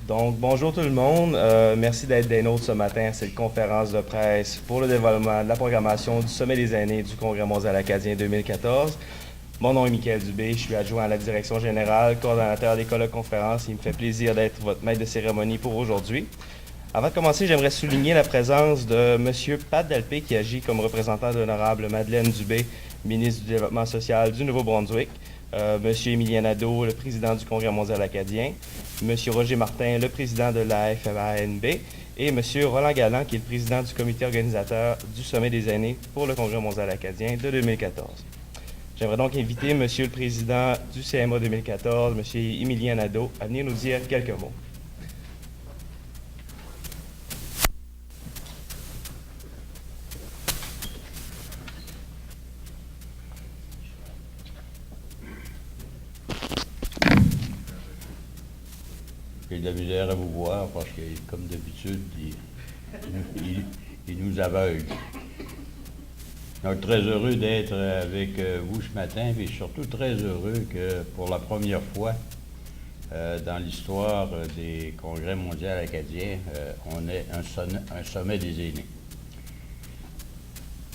Donc, bonjour tout le monde. Merci d'être des nôtres ce matin à cette conférence de presse pour le développement de la programmation du Sommet des aînés du Congrès mondial acadien 2014. Mon nom est Michael Dubé, je suis adjoint à la direction générale, coordonnateur des colloques conférences. Il me fait plaisir d'être votre maître de cérémonie pour aujourd'hui. Avant de commencer, j'aimerais souligner la présence de M. Pat Delpé qui agit comme représentant de l'honorable Madeleine Dubé, ministre du Développement social du Nouveau-Brunswick, M. Émilien Nadeau, le président du Congrès mondial acadien, M. Roger Martin, le président de la FMANB, et M. Roland Galland, qui est le président du comité organisateur du Sommet des aînés pour le Congrès mondial acadien de 2014. J'aimerais donc inviter M. le président du CMA 2014, M. Émilien Nadeau, à venir nous dire quelques mots. J'ai de la misère à vous voir parce que, comme d'habitude, il nous aveugle. Donc, très heureux d'être avec vous ce matin, et surtout très heureux que, pour la première fois dans l'histoire des congrès mondiaux acadiens, on ait un sommet des aînés.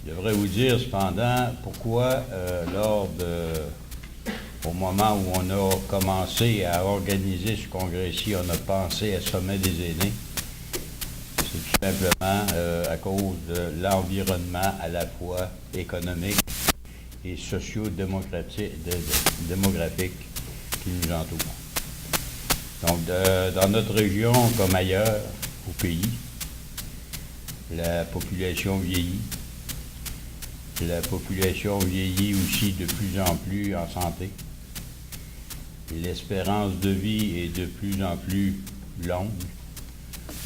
Je devrais vous dire, cependant, pourquoi, au moment où on a commencé à organiser ce congrès-ci, on a pensé à Sommet des aînés. C'est tout simplement à cause de l'environnement à la fois économique et socio-démographique qui nous entoure. Donc, dans notre région comme ailleurs au pays, la population vieillit. La population vieillit aussi de plus en plus en santé. L'espérance de vie est de plus en plus longue.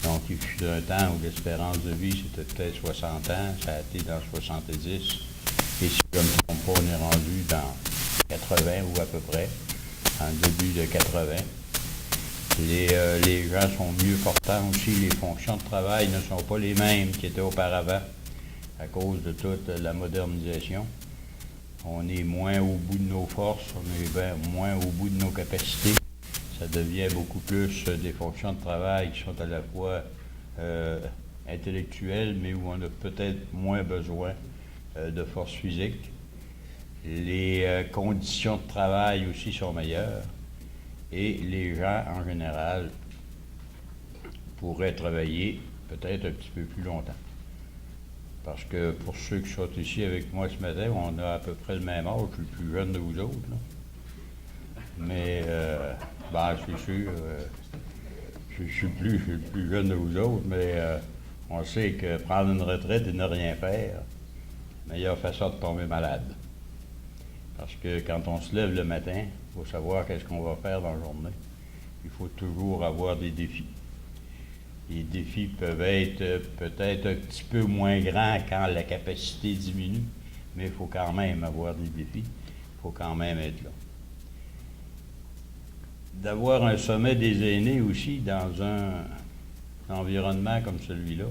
Donc, il fut un temps où l'espérance de vie, c'était peut-être 60 ans, ça a été dans 70. Et si je ne me trompe pas, on est rendu dans 80 ou à peu près, en début de 80. Les gens sont mieux portants aussi, les fonctions de travail ne sont pas les mêmes qui étaient auparavant à cause de toute la modernisation. On est moins au bout de nos forces, on est moins au bout de nos capacités. Ça devient beaucoup plus des fonctions de travail qui sont à la fois intellectuelles, mais où on a peut-être moins besoin de force physique. Les conditions de travail aussi sont meilleures et les gens, en général, pourraient travailler peut-être un petit peu plus longtemps. Parce que pour ceux qui sont ici avec moi ce matin, on a à peu près le même âge, je suis le plus jeune de vous autres. Là. Mais, je suis sûr, je suis le plus jeune de vous autres, mais on sait que prendre une retraite et ne rien faire, meilleure façon de tomber malade. Parce que quand on se lève le matin, il faut savoir qu'est-ce qu'on va faire dans la journée. Il faut toujours avoir des défis. Les défis peuvent être peut-être un petit peu moins grands quand la capacité diminue, mais il faut quand même avoir des défis. Il faut quand même être là. D'avoir un sommet des aînés aussi dans un environnement comme celui-là,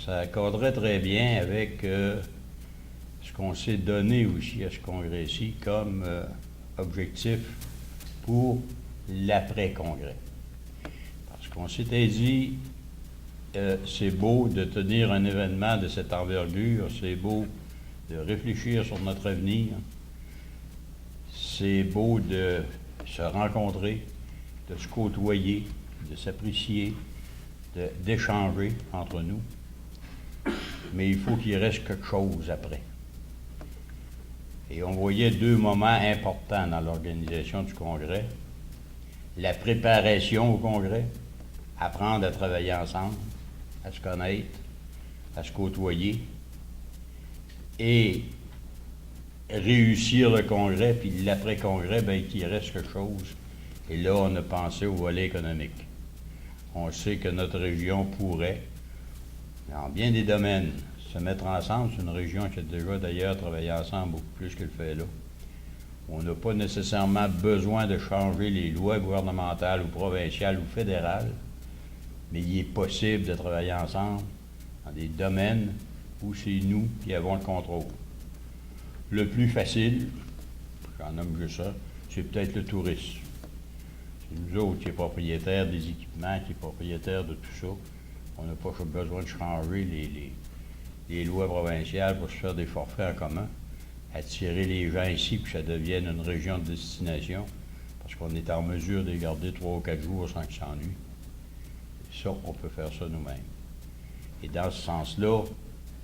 ça accorderait très bien avec ce qu'on s'est donné aussi à ce congrès-ci comme objectif pour l'après-congrès. On s'était dit, c'est beau de tenir un événement de cette envergure, c'est beau de réfléchir sur notre avenir, c'est beau de se rencontrer, de se côtoyer, de s'apprécier, d'échanger entre nous, mais il faut qu'il reste quelque chose après. Et on voyait deux moments importants dans l'organisation du congrès. La préparation au congrès, apprendre à travailler ensemble, à se connaître, à se côtoyer et réussir le congrès, puis l'après-congrès, qu'il reste quelque chose. Et là, on a pensé au volet économique. On sait que notre région pourrait, dans bien des domaines, se mettre ensemble. C'est une région qui a déjà d'ailleurs travaillé ensemble beaucoup plus qu'elle fait là. On n'a pas nécessairement besoin de changer les lois gouvernementales ou provinciales ou fédérales, mais il est possible de travailler ensemble dans des domaines où c'est nous qui avons le contrôle. Le plus facile, j'en nomme juste ça, c'est peut-être le tourisme. C'est nous autres qui sommes propriétaires des équipements, qui sommes propriétaires de tout ça. On n'a pas besoin de changer les lois provinciales pour se faire des forfaits en commun. Attirer les gens ici, puis que ça devienne une région de destination, parce qu'on est en mesure de les garder 3 ou 4 jours sans qu'ils s'ennuient. Ça, on peut faire ça nous-mêmes. Et dans ce sens-là,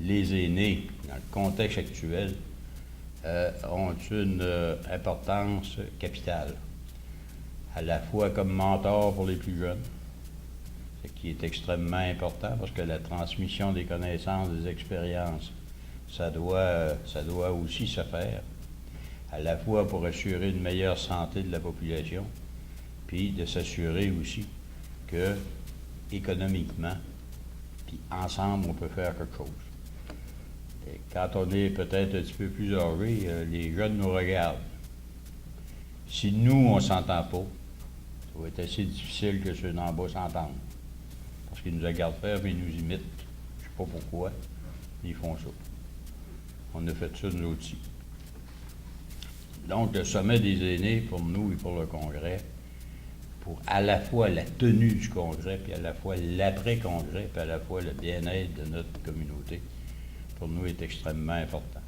les aînés, dans le contexte actuel, ont une importance capitale, à la fois comme mentor pour les plus jeunes, ce qui est extrêmement important parce que la transmission des connaissances, des expériences, ça doit aussi se faire, à la fois pour assurer une meilleure santé de la population, puis de s'assurer aussi que, économiquement, puis ensemble, on peut faire quelque chose. Et quand on est peut-être un petit peu plus âgé, les jeunes nous regardent. Si nous, on ne s'entend pas, ça va être assez difficile que ceux d'en bas s'entendent. Parce qu'ils nous regardent faire, puis ils nous imitent. Je ne sais pas pourquoi, mais ils font ça. On a fait ça, nous aussi. Donc, le sommet des aînés, pour nous et pour le Congrès, pour à la fois la tenue du Congrès, puis à la fois l'après-Congrès, puis à la fois le bien-être de notre communauté, pour nous, est extrêmement important.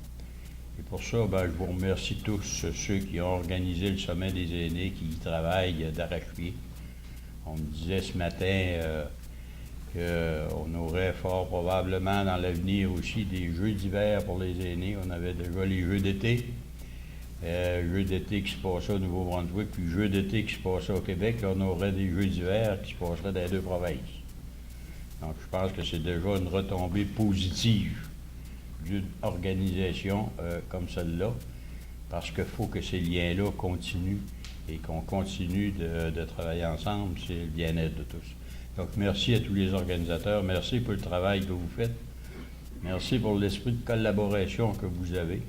Et pour ça, je vous remercie tous ceux qui ont organisé le sommet des aînés, qui y travaillent d'arrache-pied. On me disait ce matin qu'on aurait fort probablement dans l'avenir aussi des jeux d'hiver pour les aînés. On avait déjà les jeux d'été. Jeux d'été qui se passaient au Nouveau-Brunswick, puis jeux d'été qui se passaient au Québec. Là, on aurait des jeux d'hiver qui se passeraient dans les 2 provinces. Donc, je pense que c'est déjà une retombée positive d'une organisation comme celle-là, parce qu'il faut que ces liens-là continuent et qu'on continue de travailler ensemble. C'est le bien-être de tous. Donc, merci à tous les organisateurs. Merci pour le travail que vous faites. Merci pour l'esprit de collaboration que vous avez.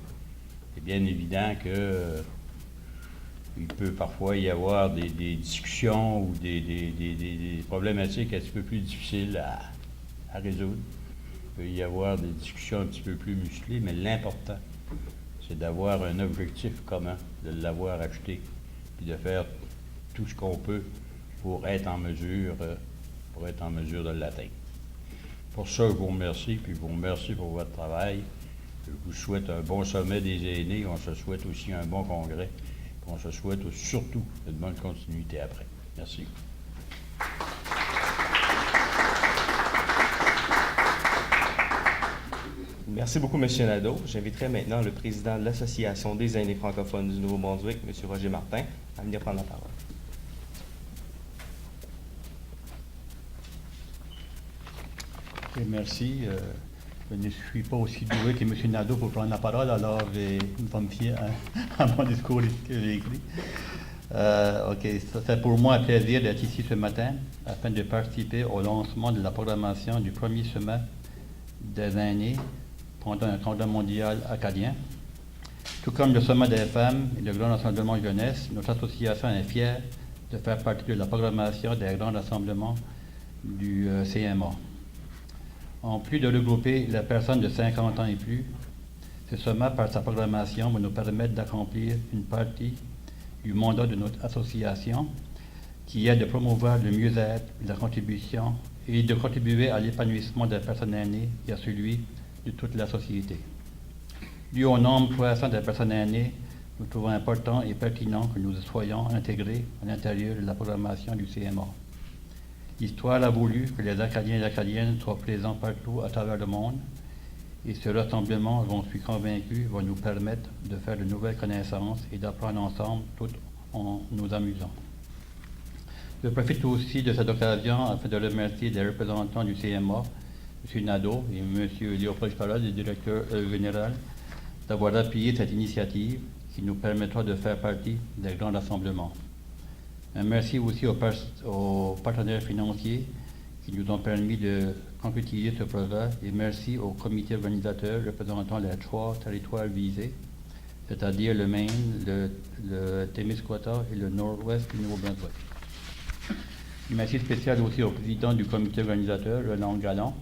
C'est bien évident que il peut parfois y avoir des discussions ou des problématiques un petit peu plus difficiles à résoudre. Il peut y avoir des discussions un petit peu plus musclées, mais l'important, c'est d'avoir un objectif commun, de l'avoir acheté, puis de faire tout ce qu'on peut pour être en mesure de l'atteindre. Pour ça, je vous remercie, puis je vous remercie pour votre travail. Je vous souhaite un bon sommet des aînés. On se souhaite aussi un bon congrès. Puis on se souhaite surtout une bonne continuité après. Merci. Merci beaucoup, M. Nadeau. J'inviterai maintenant le président de l'Association des aînés francophones du Nouveau-Brunswick, M. Roger Martin, à venir prendre la parole. Et merci. Je ne suis pas aussi doué que M. Nadeau pour prendre la parole, alors je vais me fier à mon discours que j'ai écrit. C'est pour moi un plaisir d'être ici ce matin afin de participer au lancement de la programmation du premier sommet des aînés pendant un congrès mondial acadien. Tout comme le sommet des femmes et le grand rassemblement jeunesse, notre association est fière de faire partie de la programmation des grands rassemblements du CMA. En plus de regrouper les personnes de 50 ans et plus, ce sommet, par sa programmation, va nous permettre d'accomplir une partie du mandat de notre association, qui est de promouvoir le mieux-être, la contribution et de contribuer à l'épanouissement des personnes aînées et à celui de toute la société. Dû au nombre croissant des personnes aînées, nous trouvons important et pertinent que nous soyons intégrés à l'intérieur de la programmation du CMA. L'histoire a voulu que les Acadiens et les Acadiennes soient présents partout à travers le monde, et ce rassemblement, j'en suis convaincu, va nous permettre de faire de nouvelles connaissances et d'apprendre ensemble tout en nous amusant. Je profite aussi de cette occasion afin de remercier les représentants du CMA, M. Nadeau et M. Léopold Parole, le directeur général, d'avoir appuyé cette initiative qui nous permettra de faire partie des grands rassemblements. Un merci aussi aux partenaires financiers qui nous ont permis de concrétiser ce projet, et merci au comité organisateur représentant les 3 territoires visés, c'est-à-dire le Maine, le Témiscouata et le Nord-Ouest du Nouveau-Brunswick. Merci spécial aussi au président du comité organisateur, Roland Galland,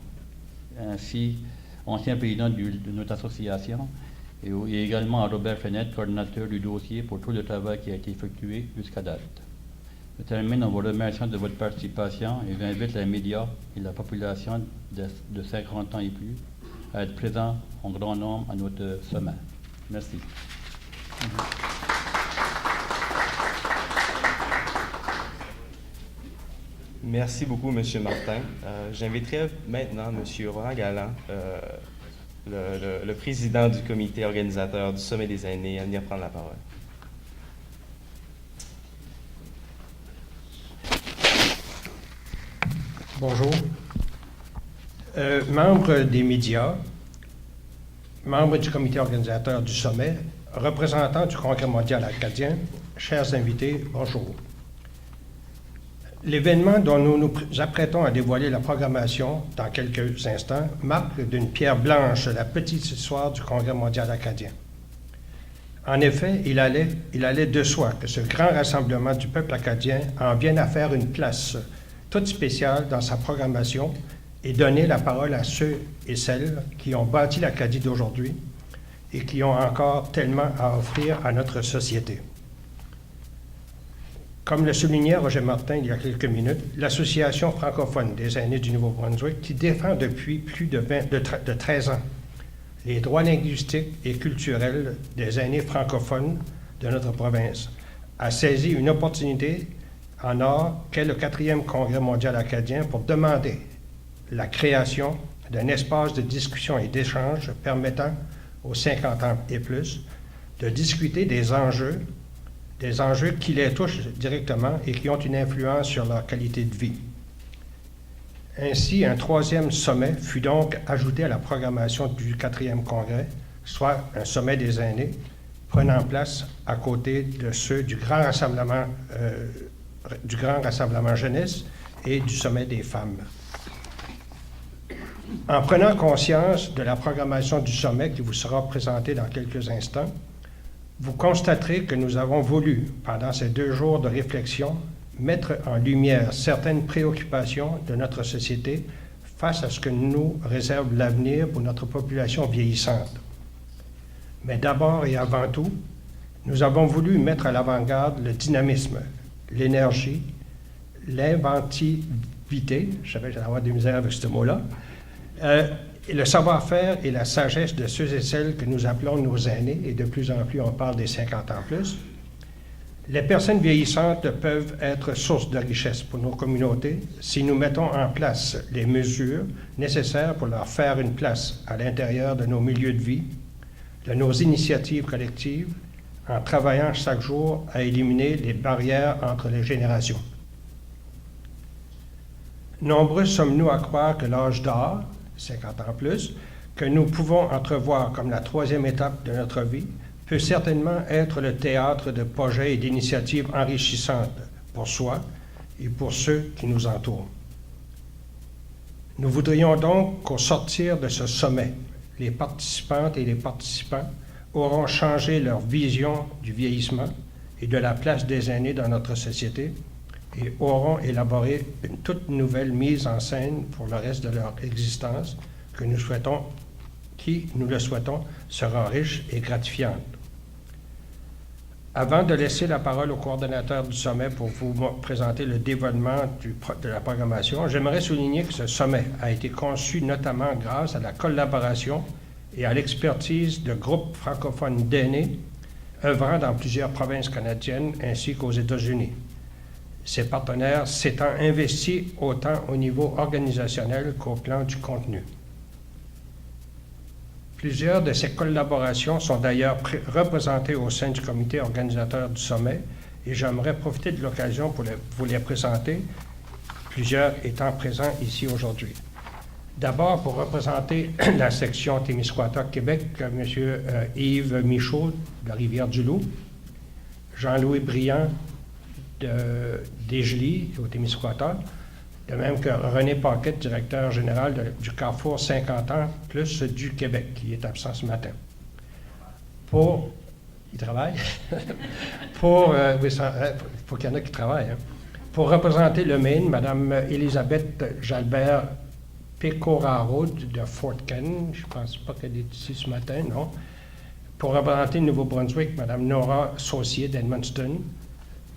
ainsi ancien président de notre association, et également à Robert Fenêtre, coordinateur du dossier, pour tout le travail qui a été effectué jusqu'à date. Je termine en vous remerciant de votre participation et j'invite les médias et la population de 50 ans et plus à être présents en grand nombre à notre sommet. Merci. Merci beaucoup, M. Martin. J'inviterai maintenant M. Roland Galland, le président du comité organisateur du Sommet des aînés, à venir prendre la parole. Bonjour. Membres des médias, membres du comité organisateur du sommet, représentants du Congrès mondial acadien, chers invités, bonjour. L'événement dont nous nous apprêtons à dévoiler la programmation dans quelques instants marque d'une pierre blanche la petite histoire du Congrès mondial acadien. En effet, il allait de soi que ce grand rassemblement du peuple acadien en vienne à faire une place toute spéciale dans sa programmation et donner la parole à ceux et celles qui ont bâti l'Acadie d'aujourd'hui et qui ont encore tellement à offrir à notre société. Comme le soulignait Roger Martin il y a quelques minutes, l'Association francophone des aînés du Nouveau-Brunswick, qui défend depuis plus de 13 ans les droits linguistiques et culturels des aînés francophones de notre province, a saisi une opportunité en or qu'est le 4e Congrès mondial acadien pour demander la création d'un espace de discussion et d'échange permettant aux 50 ans et plus de discuter des enjeux qui les touchent directement et qui ont une influence sur leur qualité de vie. Ainsi, un 3e sommet fut donc ajouté à la programmation du 4e Congrès, soit un sommet des aînés, prenant place à côté de ceux du Grand Rassemblement jeunesse et du Sommet des femmes. En prenant conscience de la programmation du sommet qui vous sera présentée dans quelques instants, vous constaterez que nous avons voulu, pendant ces 2 jours de réflexion, mettre en lumière certaines préoccupations de notre société face à ce que nous réserve l'avenir pour notre population vieillissante. Mais d'abord et avant tout, nous avons voulu mettre à l'avant-garde le dynamisme, l'énergie, l'inventivité, je savais que j'allais avoir des misères avec ce mot-là, et le savoir-faire et la sagesse de ceux et celles que nous appelons nos aînés, et de plus en plus on parle des 50 ans plus. Les personnes vieillissantes peuvent être source de richesse pour nos communautés si nous mettons en place les mesures nécessaires pour leur faire une place à l'intérieur de nos milieux de vie, de nos initiatives collectives, en travaillant chaque jour à éliminer les barrières entre les générations. Nombreux sommes-nous à croire que l'âge d'or, 50 ans plus, que nous pouvons entrevoir comme la 3e étape de notre vie, peut certainement être le théâtre de projets et d'initiatives enrichissantes pour soi et pour ceux qui nous entourent. Nous voudrions donc qu'au sortir de ce sommet, les participantes et les participants auront changé leur vision du vieillissement et de la place des aînés dans notre société et auront élaboré une toute nouvelle mise en scène pour le reste de leur existence qui, nous le souhaitons, sera riche et gratifiante. Avant de laisser la parole au coordonnateur du sommet pour vous présenter le dévoilement de la programmation, j'aimerais souligner que ce sommet a été conçu notamment grâce à la collaboration et à l'expertise de groupes francophones d'aînés œuvrant dans plusieurs provinces canadiennes ainsi qu'aux États-Unis. Ces partenaires s'étant investis autant au niveau organisationnel qu'au plan du contenu. Plusieurs de ces collaborations sont d'ailleurs représentées au sein du comité organisateur du sommet et j'aimerais profiter de l'occasion pour vous les présenter, plusieurs étant présents ici aujourd'hui. D'abord, pour représenter la section Témiscouata Québec, M. Yves Michaud de la Rivière-du-Loup, Jean-Louis Briand d'Égely au Témiscouata, de même que René Paquette, directeur général du Carrefour 50 ans plus du Québec, qui est absent ce matin. Il travaille? Oui, faut qu'il y en ait qui travaillent. Hein. Pour représenter le Maine, Mme Elisabeth Jalbert Pecoraro de Fort Ken, je ne pense pas qu'elle est ici ce matin, non. Pour représenter le Nouveau-Brunswick, Mme Nora Saucier d'Edmundston.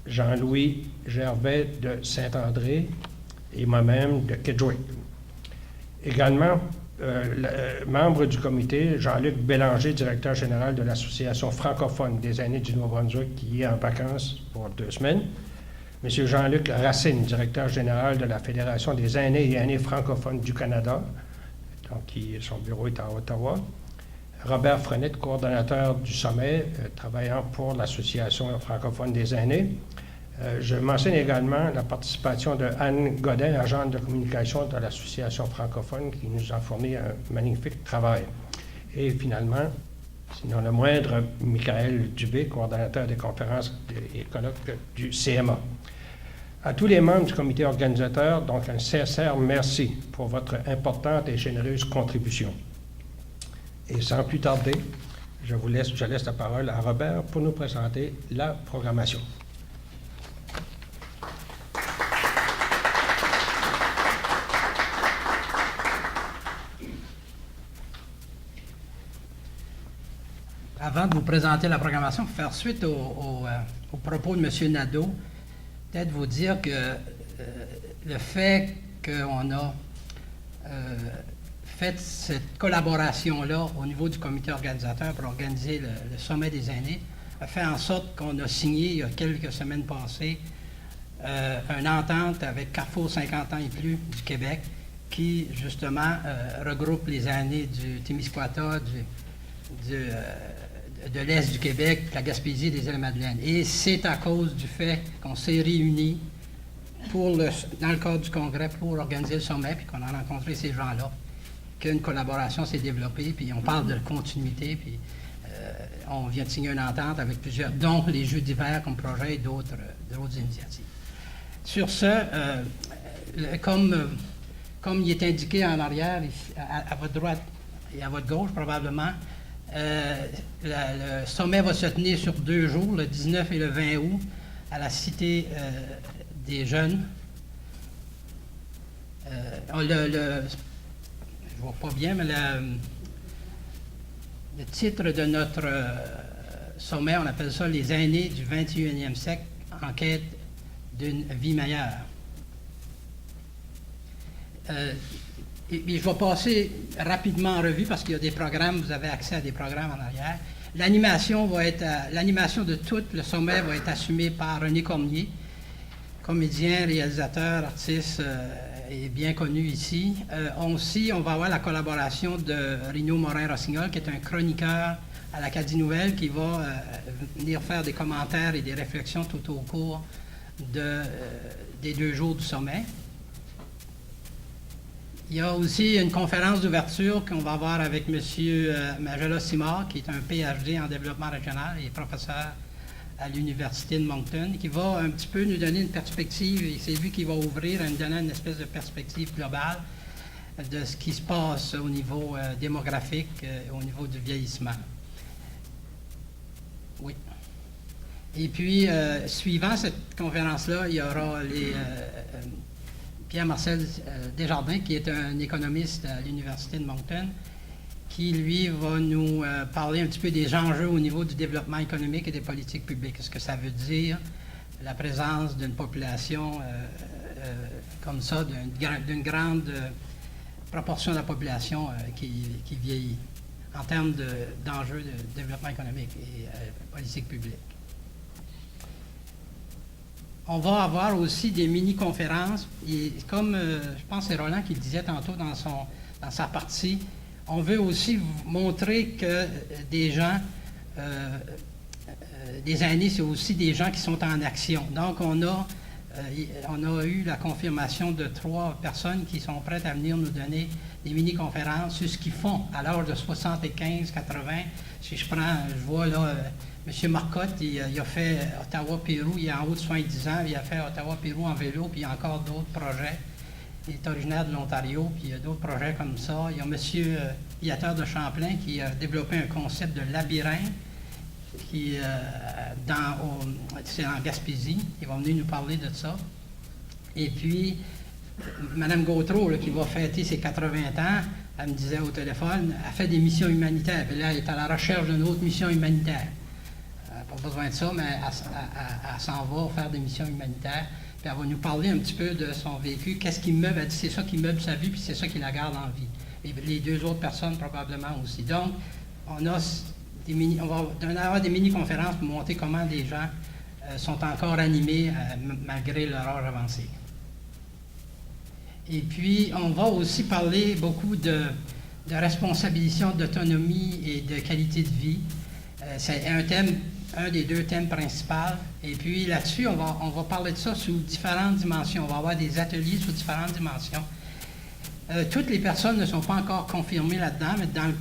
Jean-Louis Gervais de Saint-André et moi-même de Kedgewick. Également, membre du comité, Jean-Luc Bélanger, directeur général de l'Association francophone des aînés du Nouveau-Brunswick, qui est en vacances pour 2 semaines. M. Jean-Luc Racine, directeur général de la Fédération des aînés et aînées francophones du Canada, donc son bureau est à Ottawa. Robert Frenette, coordonnateur du sommet, travaillant pour l'Association francophone des aînés. Je mentionne également la participation de Anne Godin, agente de communication de l'Association francophone, qui nous a fourni un magnifique travail. Et finalement, sinon le moindre, Michael Dubé, coordonnateur des conférences et colloques du CMA. À tous les membres du comité organisateur, donc un sincère merci pour votre importante et généreuse contribution. Et sans plus tarder, je laisse la parole à Robert pour nous présenter la programmation. Avant de vous présenter la programmation, pour faire suite au propos de M. Nadeau, peut-être vous dire que le fait qu'on a fait cette collaboration-là au niveau du comité organisateur pour organiser le sommet des aînés a fait en sorte qu'on a signé il y a quelques semaines passées une entente avec Carrefour 50 ans et plus du Québec qui, justement, regroupe les aînés du Témiscouata, de l'Est du Québec, de la Gaspésie et des Îles-Madeleine. Et c'est à cause du fait qu'on s'est réunis dans le cadre du congrès pour organiser le sommet, puis qu'on a rencontré ces gens-là, qu'une collaboration s'est développée, puis on parle de continuité, puis on vient de signer une entente avec plusieurs, dont les Jeux d'hiver comme projet et d'autres initiatives. Sur ce, comme il est indiqué en arrière, à votre droite et à votre gauche probablement, le sommet va se tenir sur 2 jours, le 19 et le 20 août, à la Cité des Jeunes. Je ne vois pas bien, mais le titre de notre sommet, on appelle ça « Les aînés du 21e siècle en quête d'une vie meilleure ». Et je vais passer rapidement en revue parce qu'il y a des programmes, vous avez accès à des programmes en arrière. L'animation de tout le sommet va être assumée par René Cormier, comédien, réalisateur, artiste et bien connu ici. Aussi, on va avoir la collaboration de Rino Morin-Rossignol, qui est un chroniqueur à l'Acadie Nouvelle, qui va venir faire des commentaires et des réflexions tout au cours des 2 jours du sommet. Il y a aussi une conférence d'ouverture qu'on va avoir avec M. Magela Simard, qui est un PhD en développement régional et professeur à l'Université de Moncton, qui va un petit peu nous donner une perspective, et c'est lui qui va ouvrir en nous donnant une espèce de perspective globale de ce qui se passe au niveau démographique, au niveau du vieillissement. Oui. Et puis, suivant cette conférence-là, il y aura Pierre-Marcel Desjardins, qui est un économiste à l'Université de Moncton, qui, lui, va nous parler un petit peu des enjeux au niveau du développement économique et des politiques publiques. Ce que ça veut dire, la présence d'une population comme ça, d'une grande proportion de la population qui vieillit, en termes d'enjeux de développement économique et politique publique. On va avoir aussi des mini-conférences, et comme je pense que c'est Roland qui le disait tantôt dans sa partie, on veut aussi montrer que des gens, des aînés, c'est aussi des gens qui sont en action. Donc, on a eu la confirmation de 3 personnes qui sont prêtes à venir nous donner des mini-conférences sur ce qu'ils font à l'âge de 75, 80. Si je vois là, M. Marcotte, il a fait Ottawa-Pérou, il est en haut de 70 ans, il a fait Ottawa-Pérou en vélo, puis il y a encore d'autres projets. Il est originaire de l'Ontario, puis il y a d'autres projets comme ça. Il y a M. Viateur de Champlain qui a développé un concept de labyrinthe, c'est en Gaspésie. Il va venir nous parler de ça. Et puis, Mme Gautreau, là, qui va fêter ses 80 ans, elle me disait au téléphone, elle fait des missions humanitaires. Puis là, elle est à la recherche d'une autre mission humanitaire. pas besoin de ça, mais elle s'en va faire des missions humanitaires. Puis elle va nous parler un petit peu de son vécu, qu'est-ce qui meuble, elle dit c'est ça qui meuble sa vie, puis c'est ça qui la garde en vie. Et les deux autres personnes probablement aussi. Donc, on va avoir des mini-conférences pour montrer comment les gens sont encore animés malgré leur âge avancé. Et puis, on va aussi parler beaucoup de responsabilisation, d'autonomie et de qualité de vie. C'est un des deux thèmes principaux. Et puis là-dessus, on va parler de ça sous différentes dimensions. On va avoir des ateliers sous différentes dimensions. Toutes les personnes ne sont pas encore confirmées là-dedans, mais dans le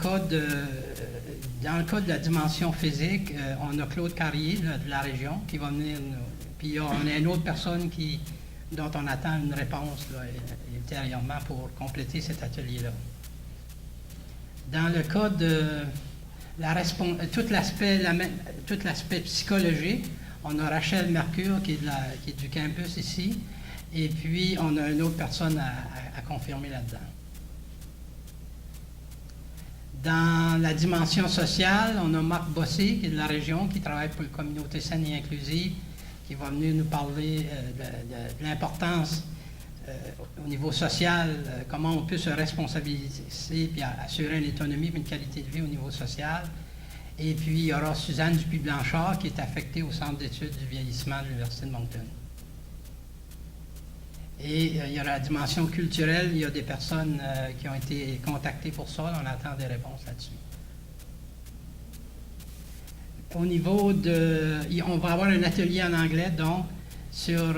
cas de la dimension physique, on a Claude Carrier de la région qui va venir puis on a une autre personne dont on attend une réponse là, ultérieurement pour compléter cet atelier-là. Dans le cas de tout l'aspect psychologique, on a Rachel Mercure qui est du campus ici, et puis on a une autre personne à confirmer là-dedans. Dans la dimension sociale, on a Marc Bossé, qui est de la région, qui travaille pour la communauté saine et inclusive, qui va venir nous parler de l'importance au niveau social, comment on peut se responsabiliser puis assurer une autonomie et une qualité de vie au niveau social. Et puis, il y aura Suzanne Dupuis-Blanchard, qui est affectée au Centre d'études du vieillissement de l'Université de Moncton. Et il y a la dimension culturelle, il y a des personnes qui ont été contactées pour ça, on attend des réponses là-dessus. Au niveau on va avoir un atelier en anglais, donc, sur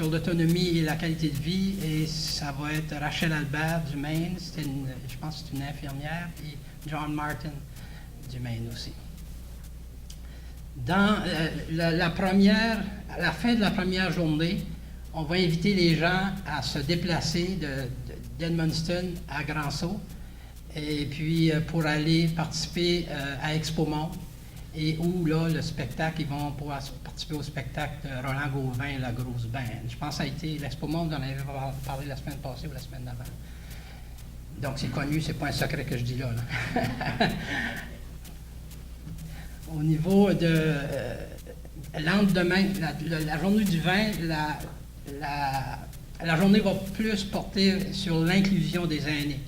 l'autonomie et la qualité de vie, et ça va être Rachel Albert du Maine, je pense que c'est une infirmière, et John Martin du Maine aussi. Dans à la fin de la première journée, on va inviter les gens à se déplacer d'Edmundston à Grand-Sault, et puis pour aller participer à Expo Monde, et où là, le spectacle, ils vont pouvoir participer au spectacle de Roland Gauvin et la grosse band. Je pense que ça a été l'Expo Monde, on en avait parlé la semaine passée ou la semaine d'avant. Donc c'est connu, c'est pas un secret que je dis là. Au niveau de lendemain, la journée du 20, la journée va plus porter sur l'inclusion des aînés.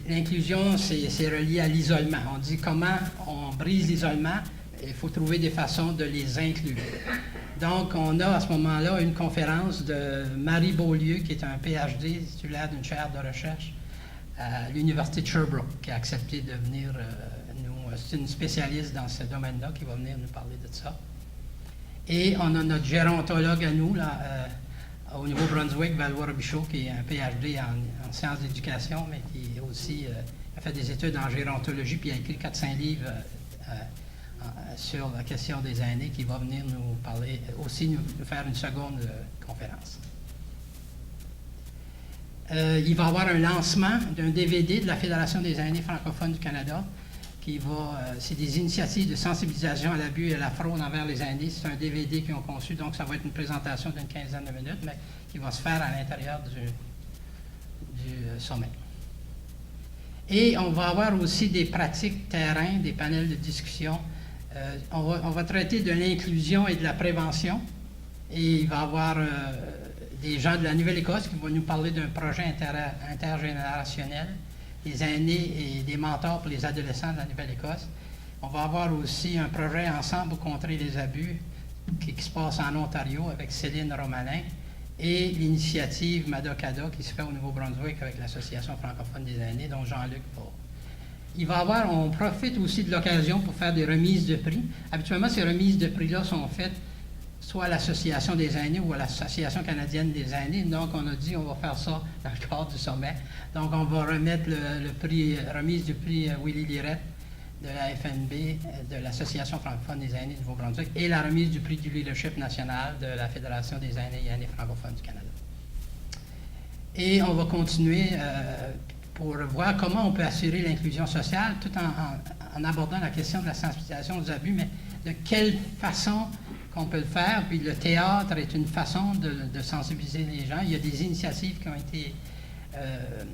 L'inclusion, c'est relié à l'isolement. On dit comment on brise l'isolement, il faut trouver des façons de les inclure. Donc, on a à ce moment-là une conférence de Marie Beaulieu, qui est un PhD, titulaire d'une chaire de recherche à l'Université de Sherbrooke, qui a accepté de venir c'est une spécialiste dans ce domaine-là qui va venir nous parler de ça. Et on a notre gérontologue à nous, là, au Nouveau-Brunswick, Valois Robichaud, qui est un PhD en sciences d'éducation, mais qui aussi a fait des études en gérontologie, puis a écrit 4-5 livres sur la question des aînés, qui va venir nous parler, aussi nous faire une seconde conférence. Il va y avoir un lancement d'un DVD de la Fédération des aînés francophones du Canada, c'est des initiatives de sensibilisation à l'abus et à la fraude envers les aînés. C'est un DVD qu'ils ont conçu, donc ça va être une présentation d'une quinzaine de minutes, mais qui va se faire à l'intérieur du sommet. Et on va avoir aussi des pratiques terrain, des panels de discussion. On va traiter de l'inclusion et de la prévention. Et il va y avoir des gens de la Nouvelle-Écosse qui vont nous parler d'un projet intergénérationnel, des aînés et des mentors pour les adolescents de la Nouvelle-Écosse. On va avoir aussi un projet ensemble pour contrer les abus qui se passe en Ontario avec Céline Romanin et l'initiative Madocada qui se fait au Nouveau-Brunswick avec l'Association francophone des aînés, dont Jean-Luc va. On profite aussi de l'occasion pour faire des remises de prix. Habituellement, ces remises de prix-là sont faites soit à l'Association des aînés ou à l'Association canadienne des aînés. Donc, on a dit on va faire ça dans le cadre du sommet. Donc, on va remettre le prix, remise du prix Willy Lirette de la FNB, de l'Association francophone des aînés du Nouveau-Brunswick, et la remise du prix du leadership national de la Fédération des aînés et aînés francophones du Canada. Et on va continuer pour voir comment on peut assurer l'inclusion sociale, tout en abordant la question de la sensibilisation aux abus, mais de quelle façon qu'on peut le faire. Puis le théâtre est une façon de sensibiliser les gens. Il y a des initiatives qui ont été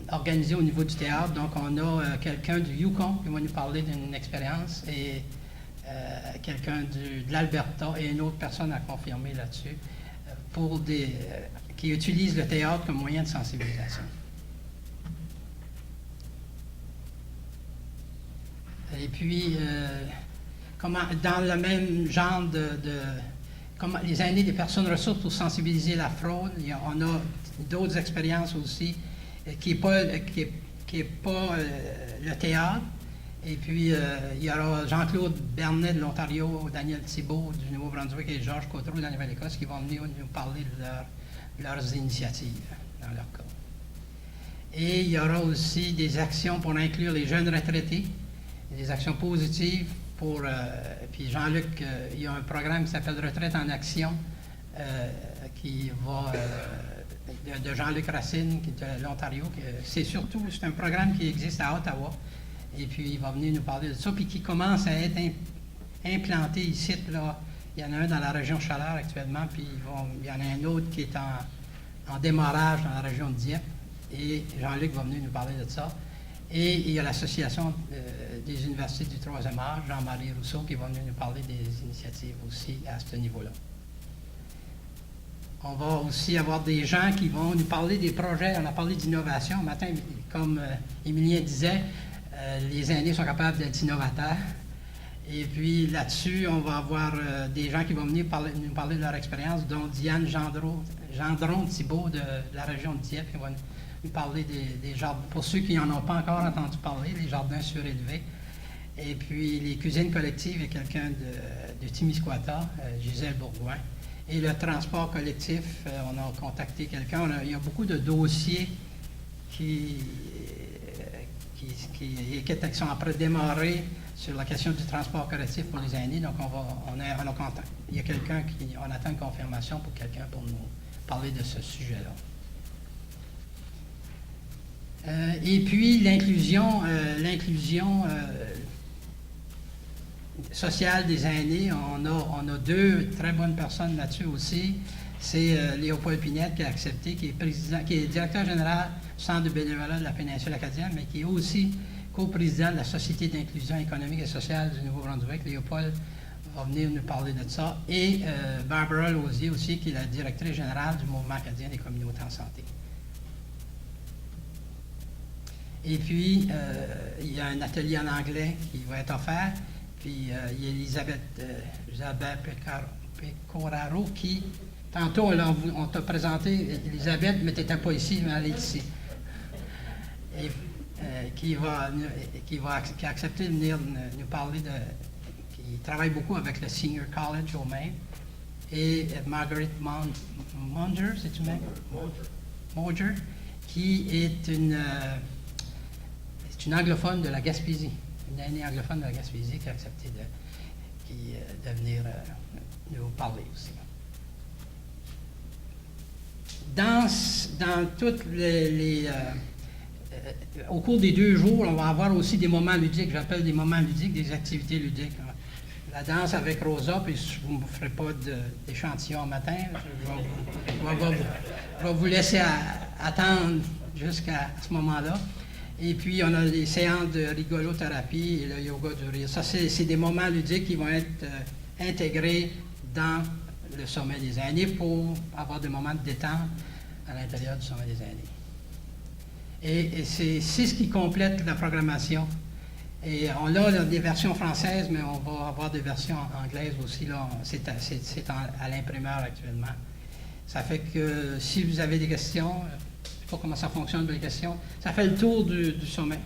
organisées au niveau du théâtre. Donc, on a quelqu'un du Yukon qui va nous parler d'une expérience. Et quelqu'un de l'Alberta et une autre personne à confirmer là-dessus, qui utilise le théâtre comme moyen de sensibilisation. Et puis, dans le même genre comment les aînés des personnes ressources pour sensibiliser la fraude, on a d'autres expériences aussi qui n'est pas le théâtre. Et puis, il y aura Jean-Claude Bernet de l'Ontario, Daniel Thibault du Nouveau-Brunswick et Georges Cotreau de la Nouvelle-Écosse qui vont venir nous parler de leurs initiatives dans leur cas. Et il y aura aussi des actions pour inclure les jeunes retraités, des actions positives pour... puis Jean-Luc, il y a un programme qui s'appelle Retraite en action qui va... de Jean-Luc Racine, qui est de l'Ontario. C'est un programme qui existe à Ottawa. Et puis, il va venir nous parler de ça, puis qui commence à être implanté ici. Là. Il y en a un dans la région Chaleur actuellement, puis il y en a un autre qui est en démarrage dans la région de Dieppe. Et Jean-Luc va venir nous parler de ça. Et il y a l'Association des universités du 3e âge, Jean-Marie Rousseau, qui va venir nous parler des initiatives aussi à ce niveau-là. On va aussi avoir des gens qui vont nous parler des projets. On a parlé d'innovation. Ce matin, comme Émilien disait, les aînés sont capables d'être innovateurs. Et puis là-dessus, on va avoir des gens qui vont venir nous parler de leur expérience, dont Diane Gendron-Thibault de la région de Dieppe, qui va nous parler des jardins. Pour ceux qui n'en ont pas encore entendu parler, les jardins surélevés. Et puis les cuisines collectives, il y a quelqu'un de Témiscouata, Gisèle Bourgoin. Et le transport collectif, on a contacté quelqu'un. Il y a beaucoup de dossiers qui sont après démarrer sur la question du transport collectif pour les aînés. Donc, on a contact. Il y a quelqu'un on attend une confirmation pour quelqu'un pour nous parler de ce sujet-là. Et puis, l'inclusion sociale des aînés, on a deux très bonnes personnes là-dessus aussi. C'est Léopold Pinette qui a accepté, qui est directeur général du Centre de bénévolat de la péninsule acadienne, mais qui est aussi co-président de la Société d'inclusion économique et sociale du Nouveau-Brunswick. Léopold va venir nous parler de ça. Et Barbara Lausier aussi, qui est la directrice générale du Mouvement acadien des communautés en santé. Et puis, il y a un atelier en anglais qui va être offert. Puis, il y a Elisabeth Pecoraro qui... Tantôt, on t'a présenté Elisabeth, mais tu n'étais pas ici, mais elle est ici. Et, qui a accepté de venir nous parler qui travaille beaucoup avec le Senior College au Maine. Et Margaret Monger, c'est-tu même? Monger, qui est une anglophone de la Gaspésie, une aînée anglophone de la Gaspésie qui a accepté de venir nous parler aussi. Dans toutes au cours des 2 jours, on va avoir aussi des moments ludiques. J'appelle des moments ludiques des activités ludiques. La danse avec Rosa, puis vous ne me ferez pas d'échantillon matin. Je vais vous laisser attendre jusqu'à ce moment-là. Et puis, on a les séances de rigolothérapie et le yoga du rire. Ça, c'est des moments ludiques qui vont être intégrés dans le sommet des aînés pour avoir des moments de détente à l'intérieur du sommet des aînés. Et c'est ce qui complète la programmation. Et on a des versions françaises, mais on va avoir des versions anglaises aussi. C'est à l'imprimeur actuellement. Ça fait que si vous avez des questions, je ne sais pas comment ça fonctionne, les questions, ça fait le tour du sommet.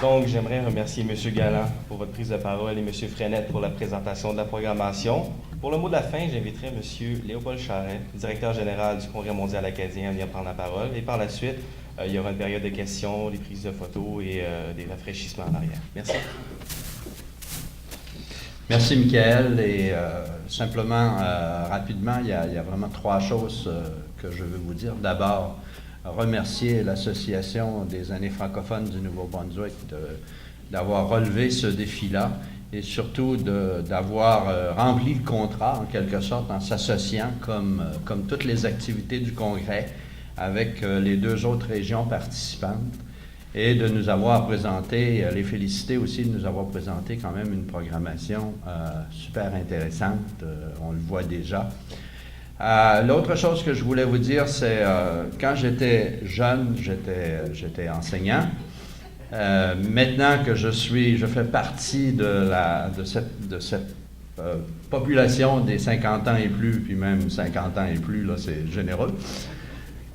Donc, j'aimerais remercier M. Galland pour votre prise de parole et M. Frenette pour la présentation de la programmation. Pour le mot de la fin, j'inviterai M. Léopold Charret, directeur général du Congrès mondial acadien, à venir prendre la parole. Et par la suite, il y aura une période de questions, des prises de photos et des rafraîchissements en arrière. Merci. Merci, Michael. Et simplement, rapidement, il y a vraiment 3 choses que je veux vous dire. D'abord, remercier l'Association des aînés francophones du Nouveau-Brunswick d'avoir relevé ce défi-là et surtout d'avoir rempli le contrat, en quelque sorte, en s'associant, comme toutes les activités du Congrès, avec les 2 autres régions participantes et de nous avoir présenté, les féliciter aussi de nous avoir présenté quand même une programmation super intéressante, on le voit déjà. L'autre chose que je voulais vous dire, c'est quand j'étais jeune, j'étais enseignant. Maintenant que je fais partie de cette population des 50 ans et plus, puis même 50 ans et plus, là, c'est généreux.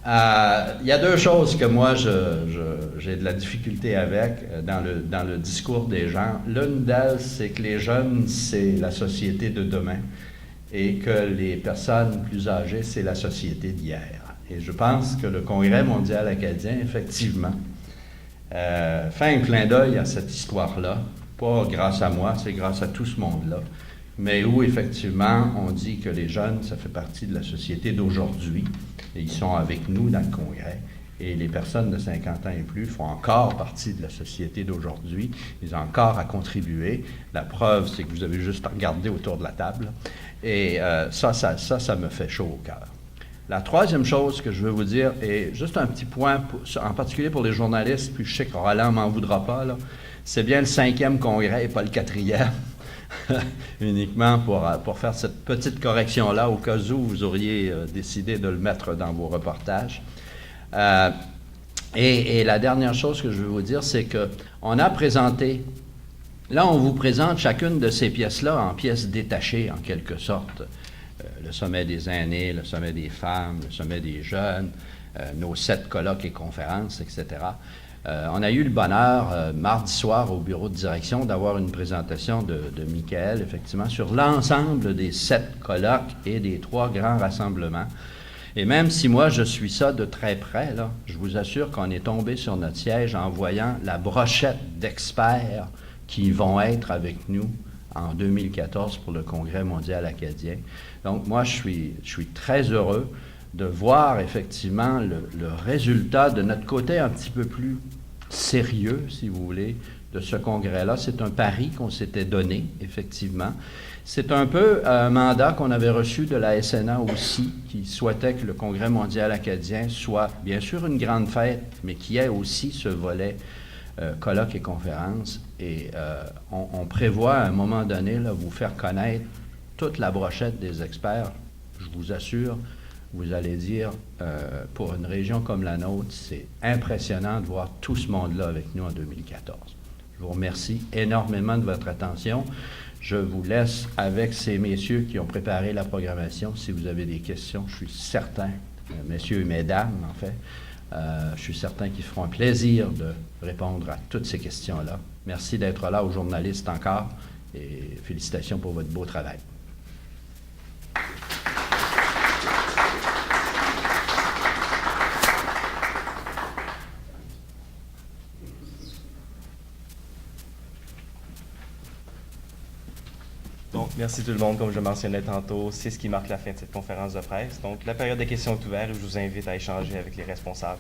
Il y a 2 choses que moi, j'ai de la difficulté avec dans le discours des gens. L'une d'elles, c'est que les jeunes, c'est la société de demain et que les personnes plus âgées, c'est la société d'hier. Et je pense que le Congrès mondial acadien, effectivement, fait un clin d'œil à cette histoire-là, pas grâce à moi, c'est grâce à tout ce monde-là, mais où effectivement on dit que les jeunes, ça fait partie de la société d'aujourd'hui, et ils sont avec nous dans le Congrès, et les personnes de 50 ans et plus font encore partie de la société d'aujourd'hui, ils ont encore à contribuer. La preuve, c'est que vous avez juste à regarder autour de la table, et ça me fait chaud au cœur. La troisième chose que je veux vous dire, et juste un petit point, en particulier pour les journalistes, puis je sais que Roland m'en voudra pas, là, c'est bien le 5e congrès et pas le 4e, uniquement pour faire cette petite correction-là, au cas où vous auriez décidé de le mettre dans vos reportages. Et la dernière chose que je veux vous dire, c'est qu'on a présenté, là on vous présente chacune de ces pièces-là en pièces détachées en quelque sorte. Le sommet des aînés, le sommet des femmes, le sommet des jeunes, nos 7 colloques et conférences, etc. On a eu le bonheur, mardi soir, au bureau de direction, d'avoir une présentation de Michael, effectivement, sur l'ensemble des 7 colloques et des 3 grands rassemblements. Et même si moi, je suis ça de très près, là, je vous assure qu'on est tombé sur notre siège en voyant la brochette d'experts qui vont être avec nous en 2014 pour le Congrès mondial acadien. Donc, moi, je suis très heureux de voir effectivement le résultat de notre côté un petit peu plus sérieux, si vous voulez, de ce congrès-là. C'est un pari qu'on s'était donné, effectivement. C'est un peu un mandat qu'on avait reçu de la SNA aussi, qui souhaitait que le Congrès mondial acadien soit, bien sûr, une grande fête, mais qui ait aussi ce volet colloques et conférences. Et on prévoit à un moment donné là, vous faire connaître toute la brochette des experts. Je vous assure, vous allez dire, pour une région comme la nôtre, c'est impressionnant de voir tout ce monde-là avec nous en 2014. Je vous remercie énormément de votre attention. Je vous laisse avec ces messieurs qui ont préparé la programmation. Si vous avez des questions, je suis certain, messieurs et mesdames, en fait, je suis certain qu'ils feront un plaisir de répondre à toutes ces questions-là. Merci d'être là aux journalistes encore et félicitations pour votre beau travail. Donc, merci tout le monde. Comme je mentionnais tantôt, c'est ce qui marque la fin de cette conférence de presse. Donc, la période de questions est ouverte et je vous invite à échanger avec les responsables.